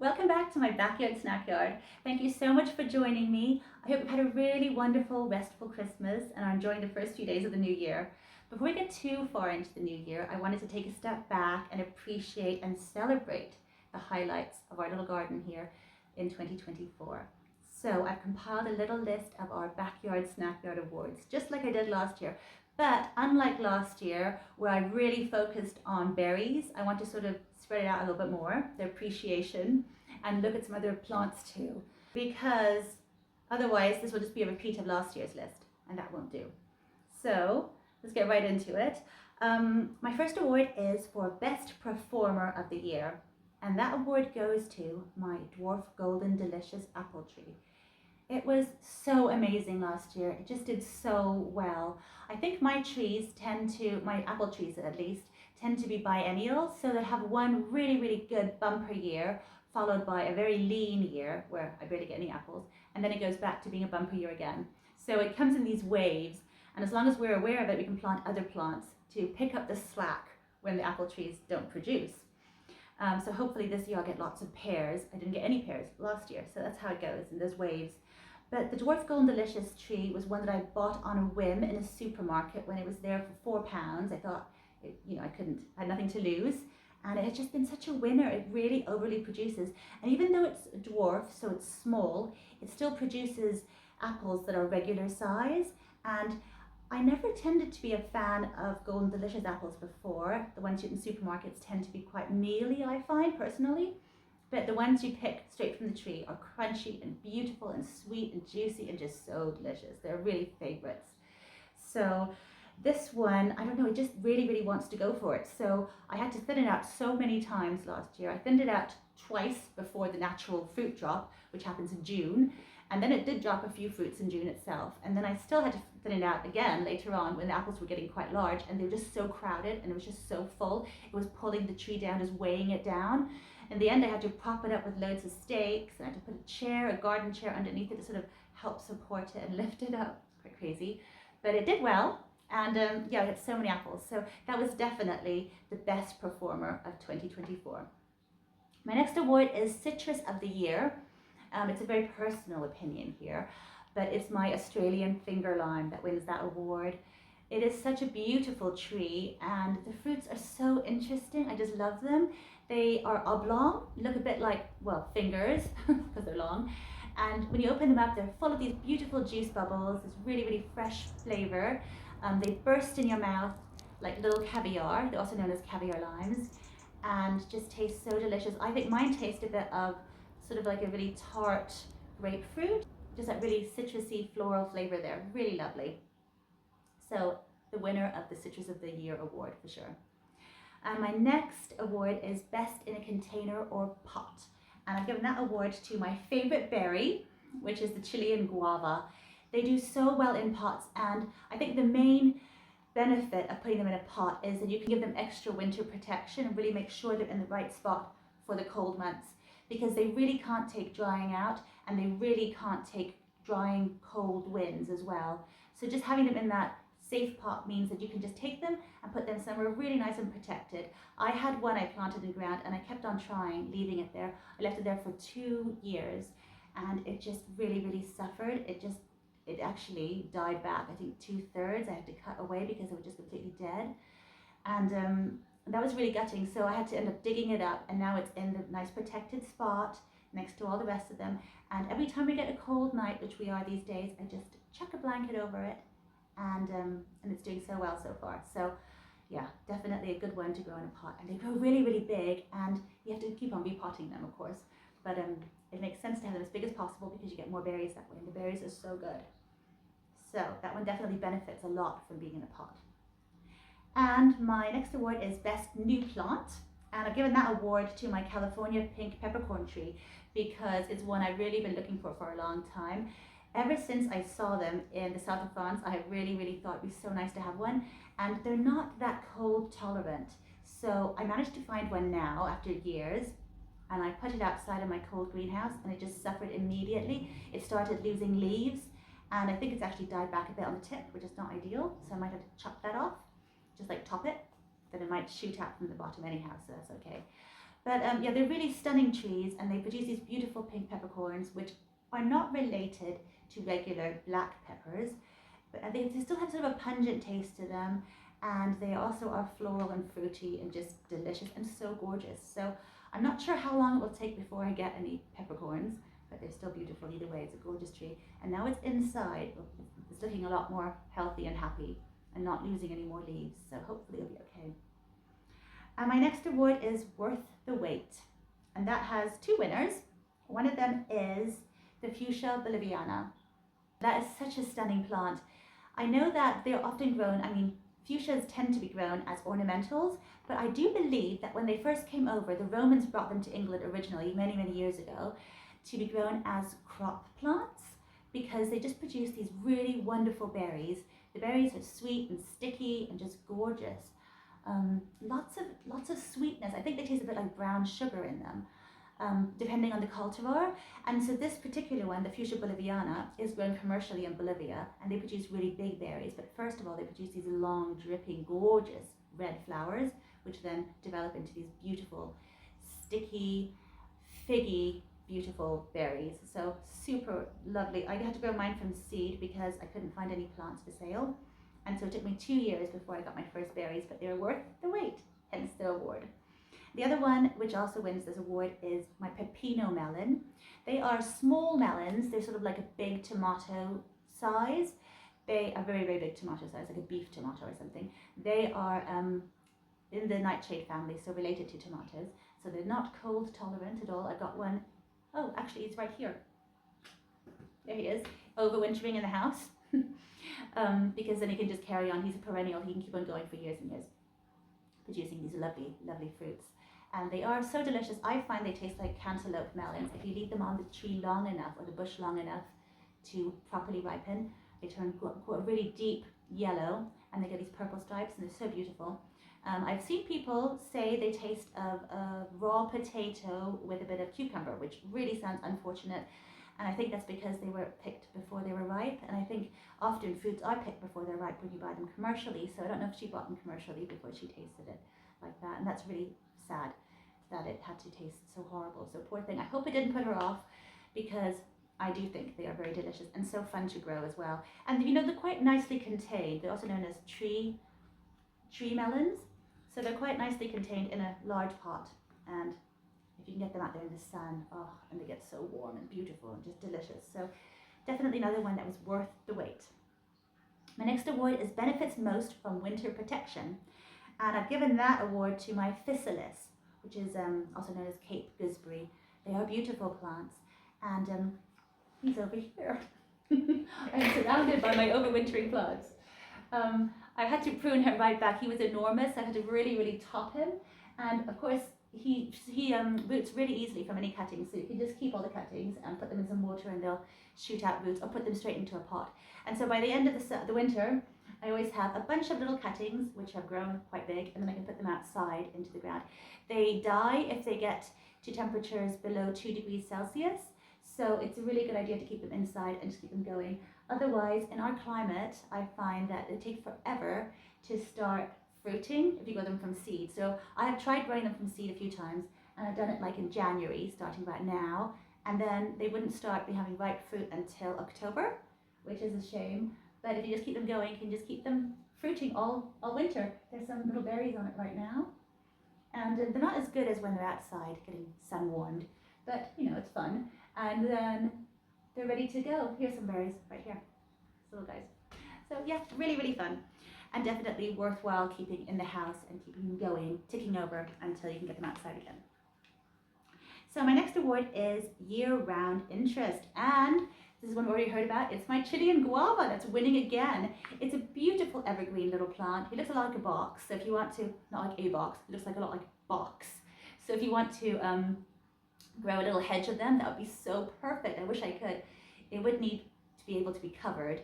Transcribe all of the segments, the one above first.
Welcome back to my Backyard Snackyard. Thank you so much for joining me. I hope you've had a really wonderful, restful Christmas and are enjoying the first few days of the new year. Before we get too far into the new year, I wanted to take a step back and appreciate and celebrate the highlights of our little garden here in 2024. So I've compiled a little list of our Backyard Snackyard awards, just like I did last year. But unlike last year, where I really focused on berries, I want to sort of spread it out a little bit more, their appreciation, and look at some other plants too. Because otherwise, this will just be a repeat of last year's list, and that won't do. So let's get right into it. My first award is for Best Performer of the Year, and that award goes to my Dwarf Golden Delicious apple tree. It was so amazing last year. It just did so well. I think my apple trees at least, tend to be biennial, so they have one really, really good bumper year, followed by a very lean year where I barely get any apples, and then it goes back to being a bumper year again. So it comes in these waves, and as long as we're aware of it, we can plant other plants to pick up the slack when the apple trees don't produce. So hopefully this year I'll get lots of pears. I didn't get any pears last year, so that's how it goes in those waves. But the Dwarf Golden Delicious tree was one that I bought on a whim in a supermarket when it was there for £4. I thought, I had nothing to lose. And it has just been such a winner. It really overly produces. And even though it's a dwarf, so it's small, it still produces apples that are regular size. And I never tended to be a fan of Golden Delicious apples before. The ones you get in supermarkets tend to be quite mealy, I find, personally. But the ones you pick straight from the tree are crunchy and beautiful and sweet and juicy and just so delicious. They're really favorites. So this one, I don't know, it just really, really wants to go for it. So I had to thin it out so many times last year. I thinned it out twice before the natural fruit drop, which happens in June. And then it did drop a few fruits in June itself. And then I still had to thin it out again later on when the apples were getting quite large and they were just so crowded and it was just so full. It was pulling the tree down, just weighing it down. In the end, I had to prop it up with loads of stakes, and I had to put a garden chair underneath it to sort of help support it and lift it up. It's quite crazy, but it did well, and I had so many apples. So that was definitely the best performer of 2024. My next award is Citrus of the Year. It's a very personal opinion here, but it's my Australian finger lime that wins that award. It is such a beautiful tree, and the fruits are so interesting. I just love them. They are oblong, look a bit like, fingers, because they're long. And when you open them up, they're full of these beautiful juice bubbles, this really, really fresh flavor. They burst in your mouth like little caviar. They're also known as caviar limes, and just taste so delicious. I think mine taste a bit of sort of like a really tart grapefruit, just that really citrusy floral flavor there, really lovely. So the winner of the Citrus of the Year award for sure. And my next award is Best in a Container or Pot. And I've given that award to my favorite berry, which is the Chilean guava. They do so well in pots, and I think the main benefit of putting them in a pot is that you can give them extra winter protection and really make sure they're in the right spot for the cold months, because they really can't take drying out, and they really can't take drying cold winds as well. So just having them in that safe pot means that you can just take them and put them somewhere really nice and protected. I had one I planted in the ground, and I kept on trying, leaving it there. I left it there for 2 years, and it just really, really suffered. It actually died back, I think 2/3. I had to cut away because it was just completely dead. And that was really gutting. So I had to end up digging it up, and now it's in the nice protected spot next to all the rest of them. And every time we get a cold night, which we are these days, I just chuck a blanket over it, and it's doing so well so far. So yeah, definitely a good one to grow in a pot. And they grow really, really big, and you have to keep on repotting them, of course. But it makes sense to have them as big as possible because you get more berries that way, and the berries are so good. So that one definitely benefits a lot from being in a pot. And my next award is Best New Plant. And I've given that award to my California pink peppercorn tree because it's one I've really been looking for a long time. Ever since I saw them in the south of France, I have really, really thought it'd be so nice to have one. And they're not that cold tolerant. So I managed to find one now after years, and I put it outside of my cold greenhouse, and it just suffered immediately. It started losing leaves, and I think it's actually died back a bit on the tip, which is not ideal. So I might have to chop that off, just like top it. Then it might shoot out from the bottom anyhow, so that's okay. But yeah, they're really stunning trees, and they produce these beautiful pink peppercorns, which are not related to regular black peppers, but they still have sort of a pungent taste to them, and they also are floral and fruity and just delicious and so gorgeous. So I'm not sure how long it will take before I get any peppercorns, but they're still beautiful either way. It's a gorgeous tree, and now it's inside. It's looking a lot more healthy and happy and not losing any more leaves, so hopefully it'll be okay. And my next award is Worth the Wait, and that has two winners. One of them is the Fuchsia boliviana. That is such a stunning plant. I know that they're often grown, fuchsias tend to be grown as ornamentals, but I do believe that when they first came over, the Romans brought them to England originally, many, many years ago, to be grown as crop plants, because they just produce these really wonderful berries. The berries are sweet and sticky and just gorgeous. Lots of sweetness. I think they taste a bit like brown sugar in them, depending on the cultivar. And so this particular one, the Fuchsia boliviana, is grown commercially in Bolivia, and they produce really big berries. But first of all, they produce these long, dripping, gorgeous red flowers, which then develop into these beautiful, sticky, figgy, beautiful berries. So super lovely. I had to grow mine from seed because I couldn't find any plants for sale. And so it took me 2 years before I got my first berries, but they were worth the wait, hence the award. The other one, which also wins this award, is my pepino melon. They are small melons. They're sort of like a big tomato size. They are very, very big tomato size, like a beef tomato or something. They are in the nightshade family, so related to tomatoes. So they're not cold tolerant at all. I've got one. Oh, actually, it's right here. There he is, overwintering in the house. Because then he can just carry on. He's a perennial. He can keep on going for years and years, producing these lovely, lovely fruits. And they are so delicious. I find they taste like cantaloupe melons. If you leave them on the tree long enough, or the bush long enough to properly ripen, they turn really deep yellow, and they get these purple stripes, and they're so beautiful. I've seen people say they taste of a raw potato with a bit of cucumber, which really sounds unfortunate. And I think that's because they were picked before they were ripe. And I think often fruits are picked before they're ripe when you buy them commercially. So I don't know if she bought them commercially before she tasted it like that. And that's really sad that it had to taste so horrible. So poor thing. I hope it didn't put her off, because I do think they are very delicious and so fun to grow as well. And you know, they're quite nicely contained. They're also known as tree melons. So they're quite nicely contained in a large pot. And if you can get them out there in the sun, oh, and they get so warm and beautiful and just delicious. So definitely another one that was worth the wait. My next award is Benefits Most from Winter Protection. And I've given that award to my physalis, which is also known as Cape gooseberry. They are beautiful plants. And he's over here. I'm surrounded by my overwintering plants. I had to prune him right back. He was enormous. I had to really, really top him. And of course, he roots really easily from any cuttings, so you can just keep all the cuttings and put them in some water and they'll shoot out roots, or put them straight into a pot. And so by the end of the winter, I always have a bunch of little cuttings which have grown quite big, and then I can put them outside into the ground. They die if they get to temperatures below 2 degrees Celsius, so it's a really good idea to keep them inside and just keep them going. Otherwise, in our climate, I find that it takes forever to start fruiting if you grow them from seed. So I have tried growing them from seed a few times, and I've done it like in January, starting right now, and then they wouldn't start having ripe fruit until October, which is a shame. But if you just keep them going, you can just keep them fruiting all winter. There's some little berries on it right now, and they're not as good as when they're outside getting sun warmed, but you know, it's fun. And then they're ready to go. Here's some berries right here, little guys. So yeah, really, really fun. And definitely worthwhile keeping in the house and keeping them going, ticking over until you can get them outside again. So my next award is Year-Round Interest, and this is one we've already heard about. It's my Chilean guava that's winning again. It's a beautiful evergreen little plant. It looks a lot like a box, so if you want to, not like a box, it looks like a lot like a box. So if you want to grow a little hedge of them, that would be so perfect. I wish I could. It would need to be able to be covered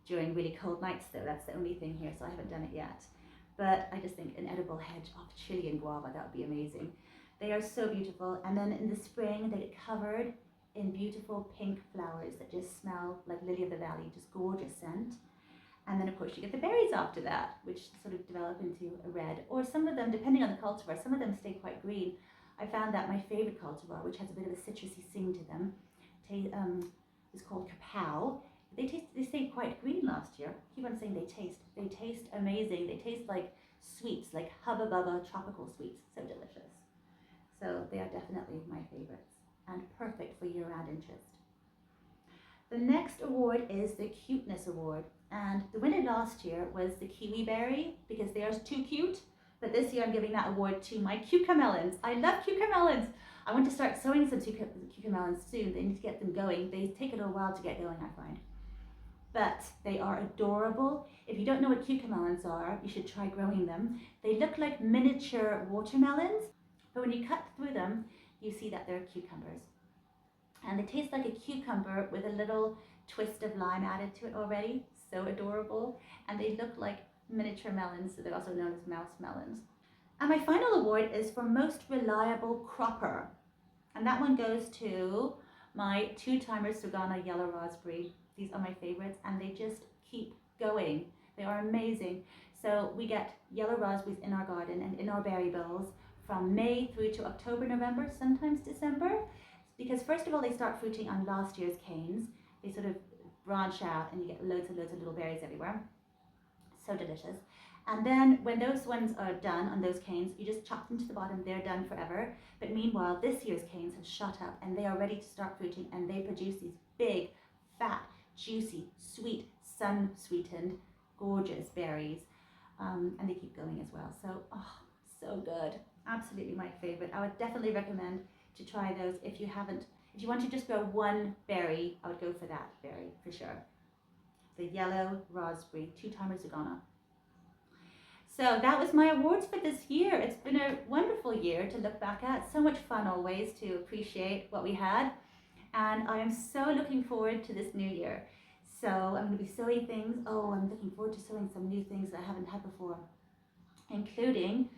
during really cold nights though. That's the only thing here, so I haven't done it yet. But I just think an edible hedge of Chilean guava, that would be amazing. They are so beautiful, and then in the spring they get covered in beautiful pink flowers that just smell like lily of the valley, just gorgeous scent. And then of course you get the berries after that, which sort of develop into a red, or some of them, depending on the cultivar, some of them stay quite green. I found that my favorite cultivar, which has a bit of a citrusy sing to them, is called Kapow. They stayed quite green last year. I keep on saying they taste amazing. They taste like sweets, like Hubba Bubba tropical sweets. So delicious. So they are definitely my favorites and perfect for year-round interest. The next award is the Cuteness Award, and the winner last year was the kiwi berry because they are too cute. But this year I'm giving that award to my cucamelons. I love cucamelons. I want to start sowing some cucamelons soon. They need to get them going. They take a little while to get going, I find. But they are adorable. If you don't know what cucamelons are, you should try growing them. They look like miniature watermelons, but when you cut through them, you see that they're cucumbers. And they taste like a cucumber with a little twist of lime added to it already. So adorable. And they look like miniature melons, so they're also known as mouse melons. And my final award is for most reliable cropper. And that one goes to my 2-timer Sagana yellow raspberry. These are my favorites and they just keep going. They are amazing. So we get yellow raspberries in our garden and in our berry bowls from May through to October, November, sometimes December. Because first of all, they start fruiting on last year's canes. They sort of branch out and you get loads and loads of little berries everywhere. So delicious. And then when those ones are done on those canes, you just chop them to the bottom, they're done forever. But meanwhile, this year's canes have shot up and they are ready to start fruiting and they produce these big, fat, juicy, sweet, sun-sweetened, gorgeous berries. And they keep going as well. So, oh, so good. Absolutely my favorite. I would definitely recommend to try those if you haven't. If you want to just grow one berry, I would go for that berry for sure. The yellow raspberry 2-timer Sagana. So that was my awards for this year. It's been a wonderful year to look back at. So much fun always to appreciate what we had. And I am so looking forward to this new year. So I'm going to be sewing things. Oh, I'm looking forward to sewing some new things that I haven't had before. Including,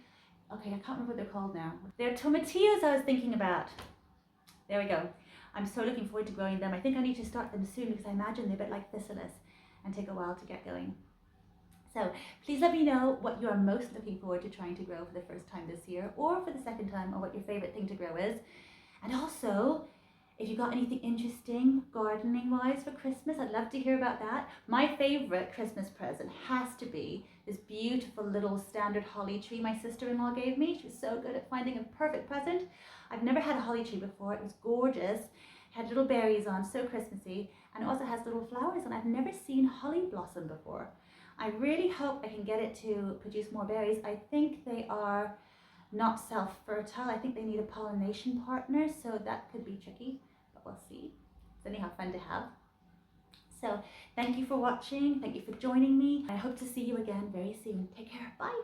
okay, I can't remember what they're called now. They're tomatillos I was thinking about. There we go. I'm so looking forward to growing them. I think I need to start them soon because I imagine they're a bit like thistles and take a while to get going. So please let me know what you are most looking forward to trying to grow for the first time this year or for the second time, or what your favorite thing to grow is. And also, if you got anything interesting gardening wise for Christmas, I'd love to hear about that. My favorite Christmas present has to be this beautiful little standard holly tree my sister-in-law gave me. She was so good at finding a perfect present. I've never had a holly tree before. It was gorgeous. Had little berries on, so Christmassy, and it also has little flowers, and I've never seen holly blossom before. I really hope I can get it to produce more berries. I think they are not self-fertile. I think they need a pollination partner, so that could be tricky, but we'll see. It's anyhow fun to have. So thank you for watching. Thank you for joining me. I hope to see you again very soon. Take care. Bye.